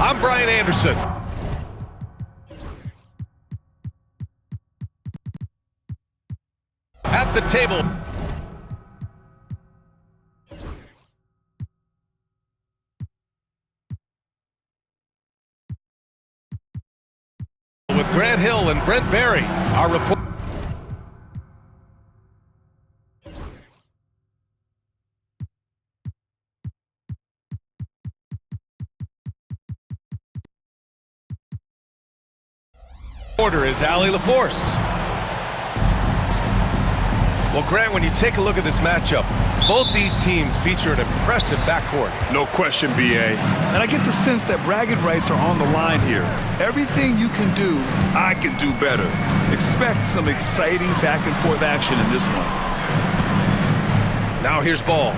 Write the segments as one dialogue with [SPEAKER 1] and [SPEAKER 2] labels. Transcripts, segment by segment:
[SPEAKER 1] I'm Brian Anderson. At the table. With Grant Hill and Brent Barry, our report. Order is Allie LaForce. Well, Grant, when you take a look at this matchup, both these teams feature an impressive backcourt.
[SPEAKER 2] No question, B.A. And I get the sense that bragging rights are on the line here. Everything you can do, I can do better. Expect some exciting back-and-forth action in this one.
[SPEAKER 1] Now here's Ball.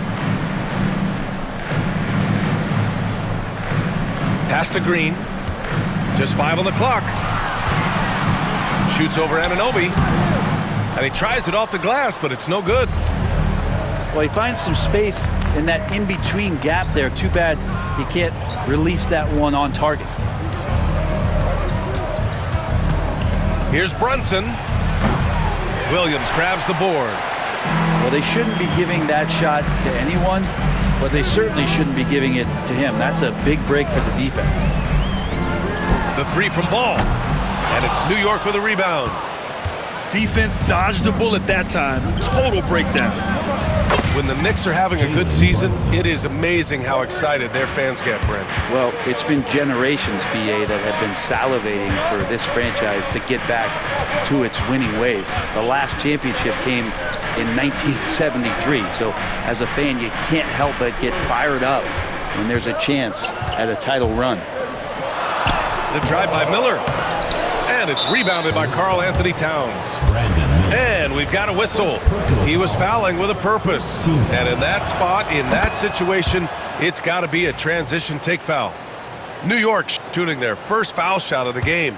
[SPEAKER 1] Pass to Green. Just 5 on the clock. Shoots over Anunoby. And he tries it off the glass, but it's no good.
[SPEAKER 3] Well, he finds some space in that in-between gap there. Too bad he can't release that one on target.
[SPEAKER 1] Here's Brunson. Williams grabs the board.
[SPEAKER 3] Well, they shouldn't be giving that shot to anyone, but they certainly shouldn't be giving it to him. That's a big break for the defense.
[SPEAKER 1] The three from Ball. And it's New York with a rebound.
[SPEAKER 2] Defense dodged a bullet that time. Total breakdown.
[SPEAKER 1] When the Knicks are having a good season, it is amazing how excited their fans get, Brent.
[SPEAKER 3] Well, it's been generations, B.A., that have been salivating for this franchise to get back to its winning ways. The last championship came in 1973, so as a fan, you can't help but get fired up when there's a chance at a title run.
[SPEAKER 1] The drive by Miller. And it's rebounded by Karl Anthony Towns. And we've got a whistle. He was fouling with a purpose. And in that spot, in that situation, it's got to be a transition take foul. New York shooting their first foul shot of the game.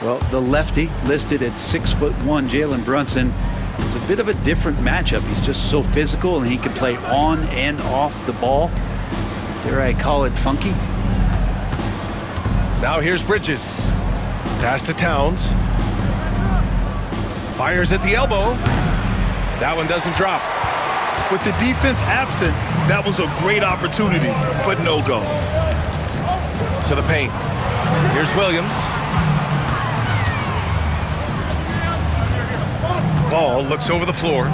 [SPEAKER 3] Well, the lefty listed at 6'1", Jalen Brunson, is a bit of a different matchup. He's just so physical, and he can play on and off the ball. Dare I call it funky?
[SPEAKER 1] Now here's Bridges. Pass to Towns. Fires at the elbow. That one doesn't drop.
[SPEAKER 2] With the defense absent, that was a great opportunity, but no go.
[SPEAKER 1] To the paint. Here's Williams. Ball looks over the floor.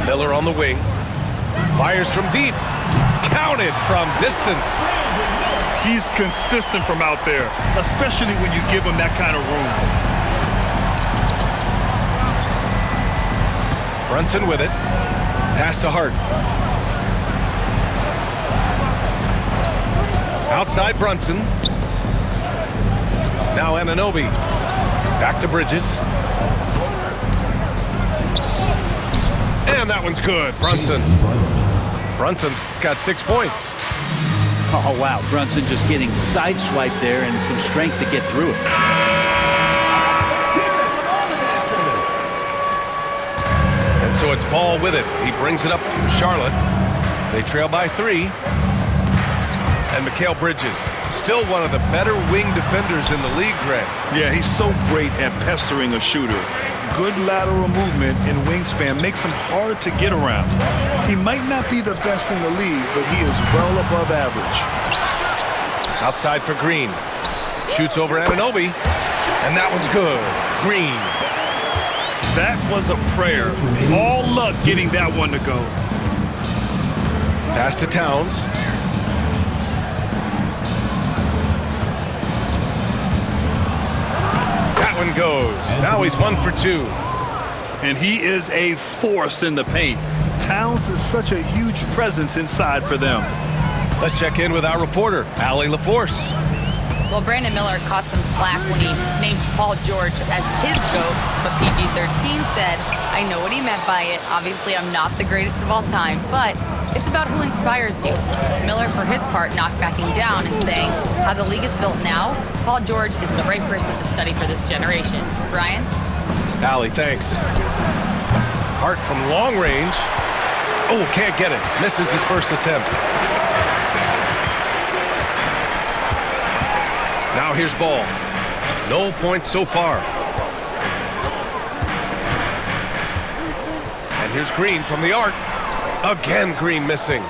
[SPEAKER 1] Miller on the wing. Fires from deep. Counted from distance.
[SPEAKER 2] He's consistent from out there, especially when you give him that kind of room.
[SPEAKER 1] Brunson with it. Pass to Hart. Outside Brunson. Now Anunoby. Back to Bridges. And that one's good. Brunson. Brunson's got 6 points.
[SPEAKER 3] Oh, wow. Brunson just getting sideswiped there and some strength to get through it.
[SPEAKER 1] And so it's Ball with it. He brings it up for Charlotte. They trail by 3. And Mikal Bridges, still one of the better wing defenders in the league, Greg.
[SPEAKER 2] Yeah, he's so great at pestering a shooter. Good lateral movement and wingspan makes him hard to get around. He might not be the best in the league, but he is well above average.
[SPEAKER 1] Outside for Green. Shoots over Anunoby. And that one's good. Green.
[SPEAKER 2] That was a prayer. All luck getting that one to go.
[SPEAKER 1] Pass to Towns. That one goes. Now he's 1 for 2.
[SPEAKER 2] And he is a force in the paint. Towns is such a huge presence inside for them.
[SPEAKER 1] Let's check in with our reporter, Allie LaForce.
[SPEAKER 4] Well, Brandon Miller caught some flack when he named Paul George as his GOAT, but PG-13 said, I know what he meant by it. Obviously, I'm not the greatest of all time, but it's about who inspires you. Miller, for his part, not backing down and saying, how the league is built now, Paul George is the right person to study for this generation. Brian?
[SPEAKER 1] Allie, thanks. Hart from long range. Oh, can't get it. Misses his first attempt. here's Ball. No points so far. And here's Green from the arc. Again, Green missing.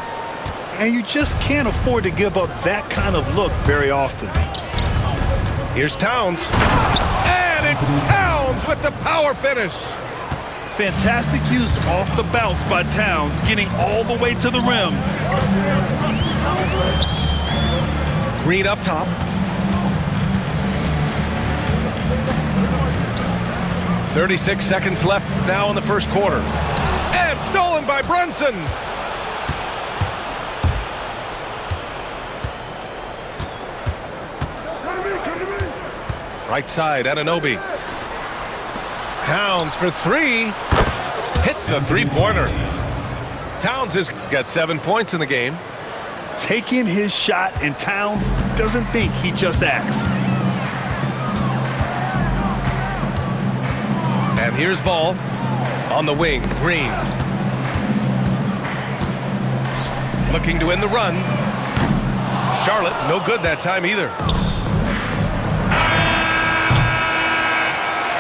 [SPEAKER 2] And you just can't afford to give up that kind of look very often.
[SPEAKER 1] Here's Towns. And it's Towns with the power finish.
[SPEAKER 2] Fantastic use off the bounce by Towns, getting all the way to the rim.
[SPEAKER 1] Green up top. "36 seconds left now in the first quarter. And stolen by Brunson. Right side, Anunoby. Towns for three. Hits a three-pointer. Towns has got 7 points in the game.
[SPEAKER 2] Taking his shot, and Towns doesn't think, he just acts.
[SPEAKER 1] And here's Ball on the wing. Green looking to end the run. Charlotte, no good that time either.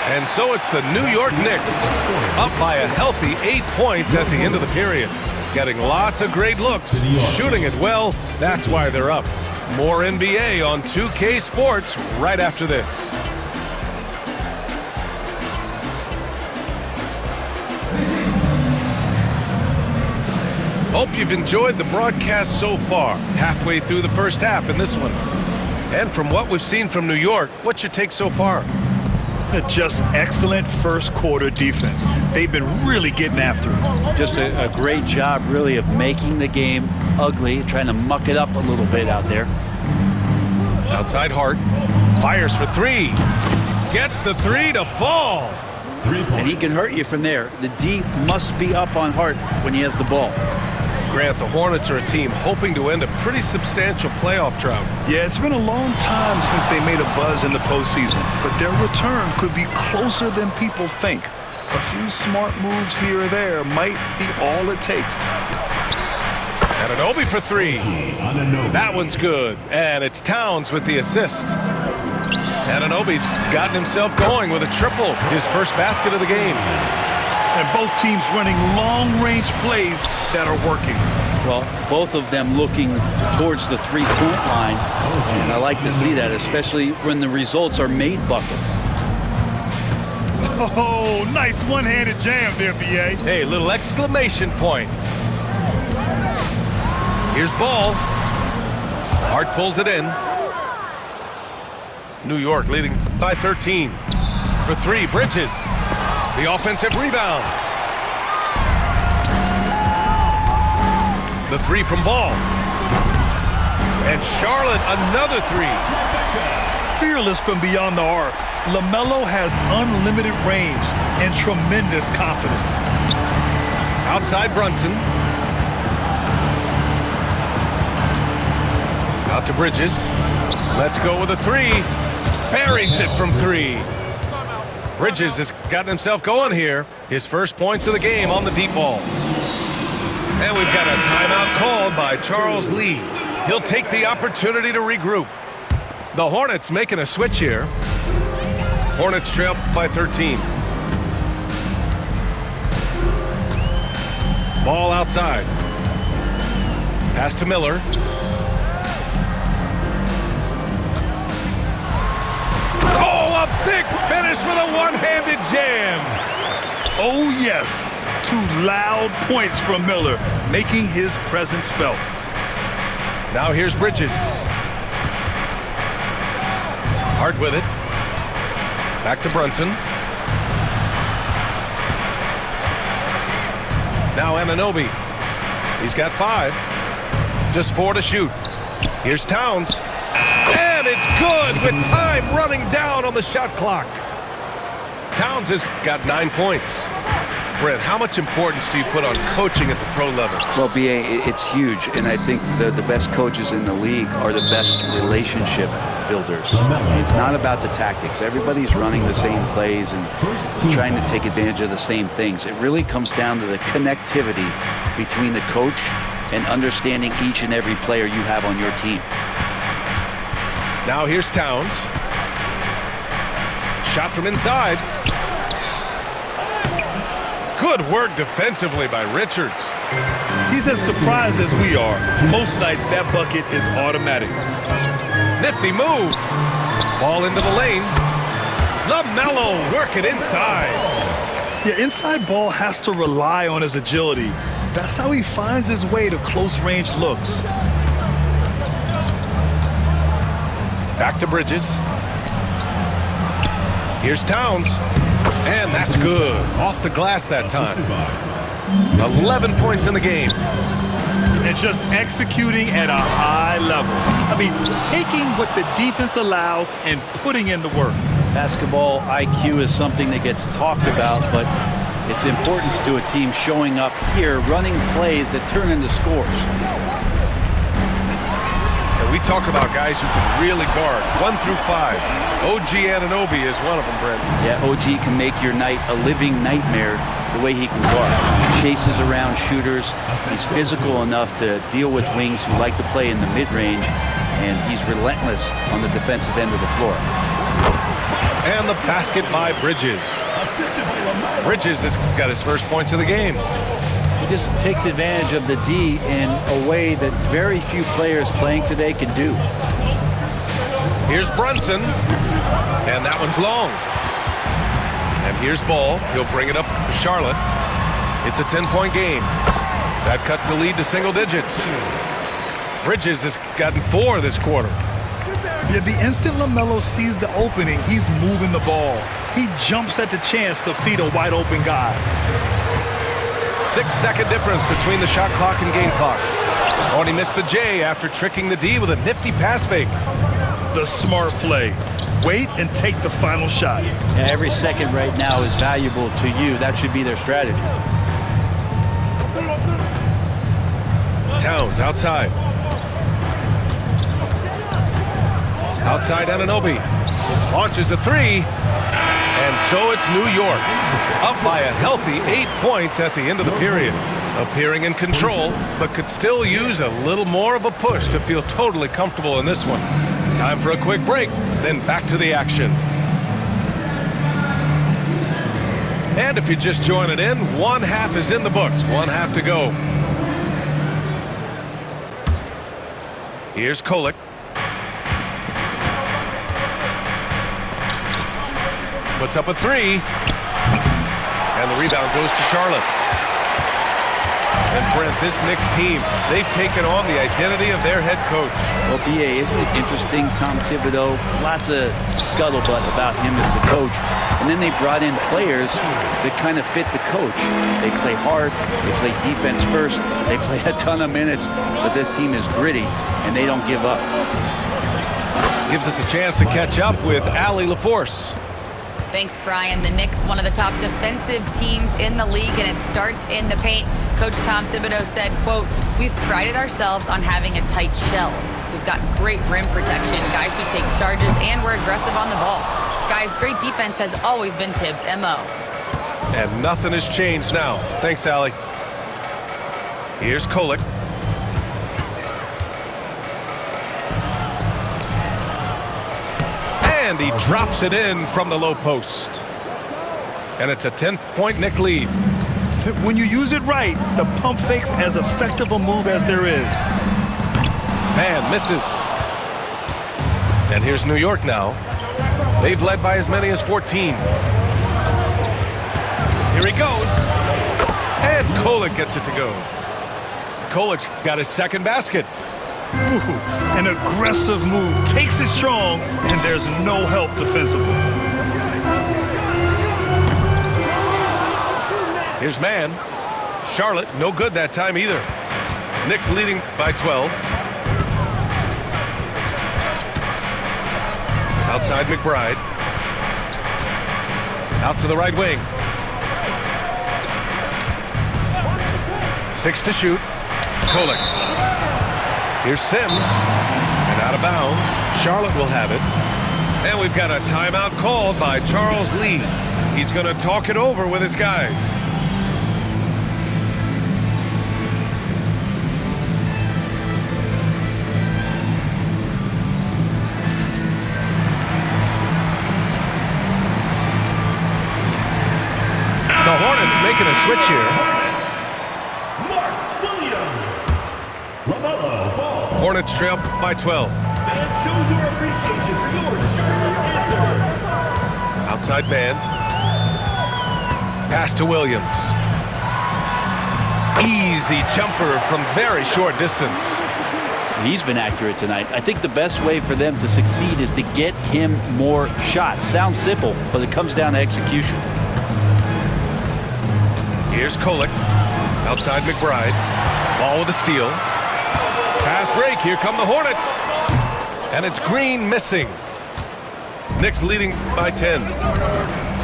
[SPEAKER 1] And so it's the New York Knicks up by a healthy 8 points at the end of the period. Getting lots of great looks, shooting it well. That's why they're up. More NBA on 2K Sports right after this. Hope you've enjoyed the broadcast so far. Halfway through the first half in this one. And from what we've seen from New York, what's your take so far?
[SPEAKER 2] Just excellent first quarter defense. They've been really getting after it.
[SPEAKER 3] Just a great job, really, of making the game ugly, trying to muck it up a little bit out there.
[SPEAKER 1] Outside Hart. Fires for three. Gets the three to fall.
[SPEAKER 3] And he can hurt you from there. The D must be up on Hart when he has the ball.
[SPEAKER 1] Grant, the Hornets are a team hoping to end a pretty substantial playoff drought.
[SPEAKER 2] Yeah, it's been a long time since they made a buzz in the postseason, but their return could be closer than people think. A few smart moves here or there might be all it takes.
[SPEAKER 1] Anunoby for three. That one's good. And it's Towns with the assist. Anunoby's gotten himself going with a triple, his first basket of the game.
[SPEAKER 2] And both teams running long-range plays that are working.
[SPEAKER 3] Well, both of them looking towards the three-point line, and I like to see that, especially when the results are made buckets.
[SPEAKER 2] Oh, nice one-handed jam there, B.A.
[SPEAKER 1] Hey, little exclamation point. Here's Ball. Hart pulls it in. New York leading by 13. For three, Bridges. The offensive rebound. The three from Ball. And Charlotte, another three.
[SPEAKER 2] Fearless from beyond the arc, LaMelo has unlimited range and tremendous confidence.
[SPEAKER 1] Outside Brunson. Out to Bridges. Let's go with a three. Buries it from three. Bridges has gotten himself going here. His first points of the game on the deep ball. And we've got a timeout called by Charles Lee. He'll take the opportunity to regroup. The Hornets making a switch here. Hornets trail by 13. Ball outside. Pass to Miller. Oh, a big finish with a one-handed jam.
[SPEAKER 2] Oh, yes. 2 loud points from Miller, making his presence felt.
[SPEAKER 1] Now here's Bridges. Hart with it. Back to Brunson. Now Anunoby. He's got 5. Just 4 to shoot. Here's Towns. And it's good with time running down on the shot clock. Towns has got 9 points. Brent, how much importance do you put on coaching at the pro level?
[SPEAKER 3] Well, B.A., it's huge, and I think the best coaches in the league are the best relationship builders. It's not about the tactics. Everybody's running the same plays and trying to take advantage of the same things. It really comes down to the connectivity between the coach and understanding each and every player you have on your team.
[SPEAKER 1] Now here's Towns. shot from inside. Good work defensively by Richards.
[SPEAKER 2] He's as surprised as we are. Most nights, that bucket is automatic.
[SPEAKER 1] Nifty move. Ball into the lane. LaMelo working inside.
[SPEAKER 2] Yeah, inside ball has to rely on his agility. That's how he finds his way to close-range looks.
[SPEAKER 1] Back to Bridges. Here's Towns. And that's good. Off the glass that time. 11 points in the game.
[SPEAKER 2] And just executing at a high level. I mean, taking what the defense allows and putting in the work.
[SPEAKER 3] Basketball IQ is something that gets talked about, but its importance to a team showing up here, running plays that turn into scores.
[SPEAKER 1] And we talk about guys who can really guard 1 through 5. OG Anunoby is one of them, Brent.
[SPEAKER 3] Yeah, OG can make your night a living nightmare the way he can guard. He chases around shooters. He's physical enough to deal with wings who like to play in the mid-range, and he's relentless on the defensive end of the floor.
[SPEAKER 1] And the basket by Bridges. Bridges has got his first points of the game.
[SPEAKER 3] He just takes advantage of the D in a way that very few players playing today can do.
[SPEAKER 1] Here's Brunson, and that one's long. And here's Ball. He'll bring it up to Charlotte. It's a 10-point game. That cuts the lead to single digits. Bridges has gotten 4 this quarter.
[SPEAKER 2] Yeah, the instant LaMelo sees the opening, he's moving the ball. He jumps at the chance to feed a wide-open guy.
[SPEAKER 1] 6-second difference between the shot clock and game clock. Oh, and he missed the J after tricking the D with a nifty pass fake.
[SPEAKER 2] The smart play. Wait and take the final shot.
[SPEAKER 3] Yeah, every second right now is valuable to you. That should be their strategy.
[SPEAKER 1] Towns outside. Outside Anunoby. Launches a 3. And so it's New York. Up by a healthy 8 points at the end of the period. Appearing in control, but could still use a little more of a push to feel totally comfortable in this one. Time for a quick break, then back to the action. And if you're just joining in, one half is in the books. One half to go. Here's Kolek. Puts up a 3. And the rebound goes to Charlotte. And Brent, this Knicks team, they've taken on the identity of their head coach.
[SPEAKER 3] Well, B.A., isn't it interesting? Tom Thibodeau, lots of scuttlebutt about him as the coach. And then they brought in players that kind of fit the coach. They play hard, they play defense first, they play a ton of minutes, but this team is gritty, and they don't give up.
[SPEAKER 1] Gives us a chance to catch up with Allie LaForce.
[SPEAKER 4] Thanks, Brian. The Knicks, one of the top defensive teams in the league, and it starts in the paint. Coach Tom Thibodeau said, quote, "We've prided ourselves on having a tight shell. We've got great rim protection, guys who take charges, and we're aggressive on the ball. Guys, great defense has always been Tibbs' MO."
[SPEAKER 1] And nothing has changed now. Thanks, Allie. Here's Kolek. And he drops it in from the low post. And it's a 10-point Knick lead.
[SPEAKER 2] When you use it right, the pump fake's as effective a move as there is.
[SPEAKER 1] Man misses. And here's New York now. They've led by as many as 14. Here he goes. And Kolek gets it to go. Kolek's got his second basket.
[SPEAKER 2] Ooh, an aggressive move, takes it strong, and there's no help defensively.
[SPEAKER 1] Here's Man. Charlotte, no good that time either. Knicks leading by 12. Outside McBride. Out to the right wing. 6 to shoot. Kolek. Here's Sims. And out of bounds. Charlotte will have it. And we've got a timeout called by Charles Lee. He's going to talk it over with his guys. making a switch here.
[SPEAKER 5] Mark Williams. LaMelo Ball.
[SPEAKER 1] Hornets trail by 12.
[SPEAKER 5] And show your appreciation for your shirt answer.
[SPEAKER 1] Outside man. Pass to Williams. Easy jumper from very short distance.
[SPEAKER 3] He's been accurate tonight. I think the best way for them to succeed is to get him more shots. Sounds simple, but it comes down to execution.
[SPEAKER 1] Here's Kolek. Outside McBride. Ball with a steal. Fast break. Here come the Hornets. And it's Green missing. Knicks leading by 10.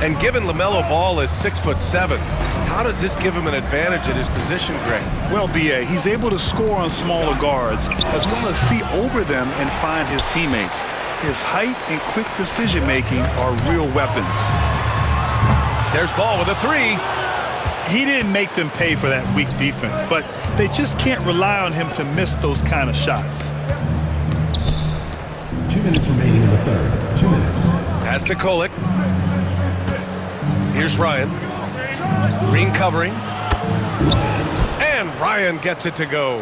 [SPEAKER 1] And given LaMelo Ball is 6'7", how does this give him an advantage at his position, Greg?
[SPEAKER 2] Well, B.A., he's able to score on smaller guards as well as see over them and find his teammates. His height and quick decision-making are real weapons.
[SPEAKER 1] There's Ball with a three.
[SPEAKER 2] He didn't make them pay for that weak defense, but they just can't rely on him to miss those kind of shots.
[SPEAKER 5] 2 minutes remaining in the third. 2 minutes.
[SPEAKER 1] Pass to Kolek. Here's Ryan. Green covering. And Ryan gets it to go.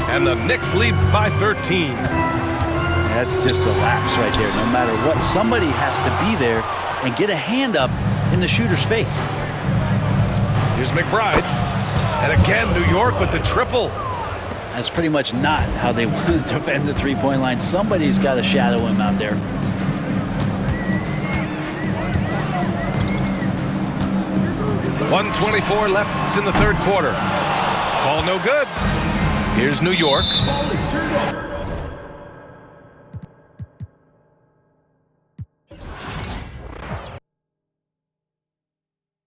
[SPEAKER 1] And the Knicks lead by 13.
[SPEAKER 3] That's just a lapse right there. No matter what, somebody has to be there and get a hand up in the shooter's face.
[SPEAKER 1] Here's McBride. And again, New York with the triple.
[SPEAKER 3] That's pretty much not how they want to defend the three-point line. Somebody's got to shadow him out there.
[SPEAKER 1] .124 left in the third quarter. Ball no good. Here's New York.
[SPEAKER 5] Ball is turned over.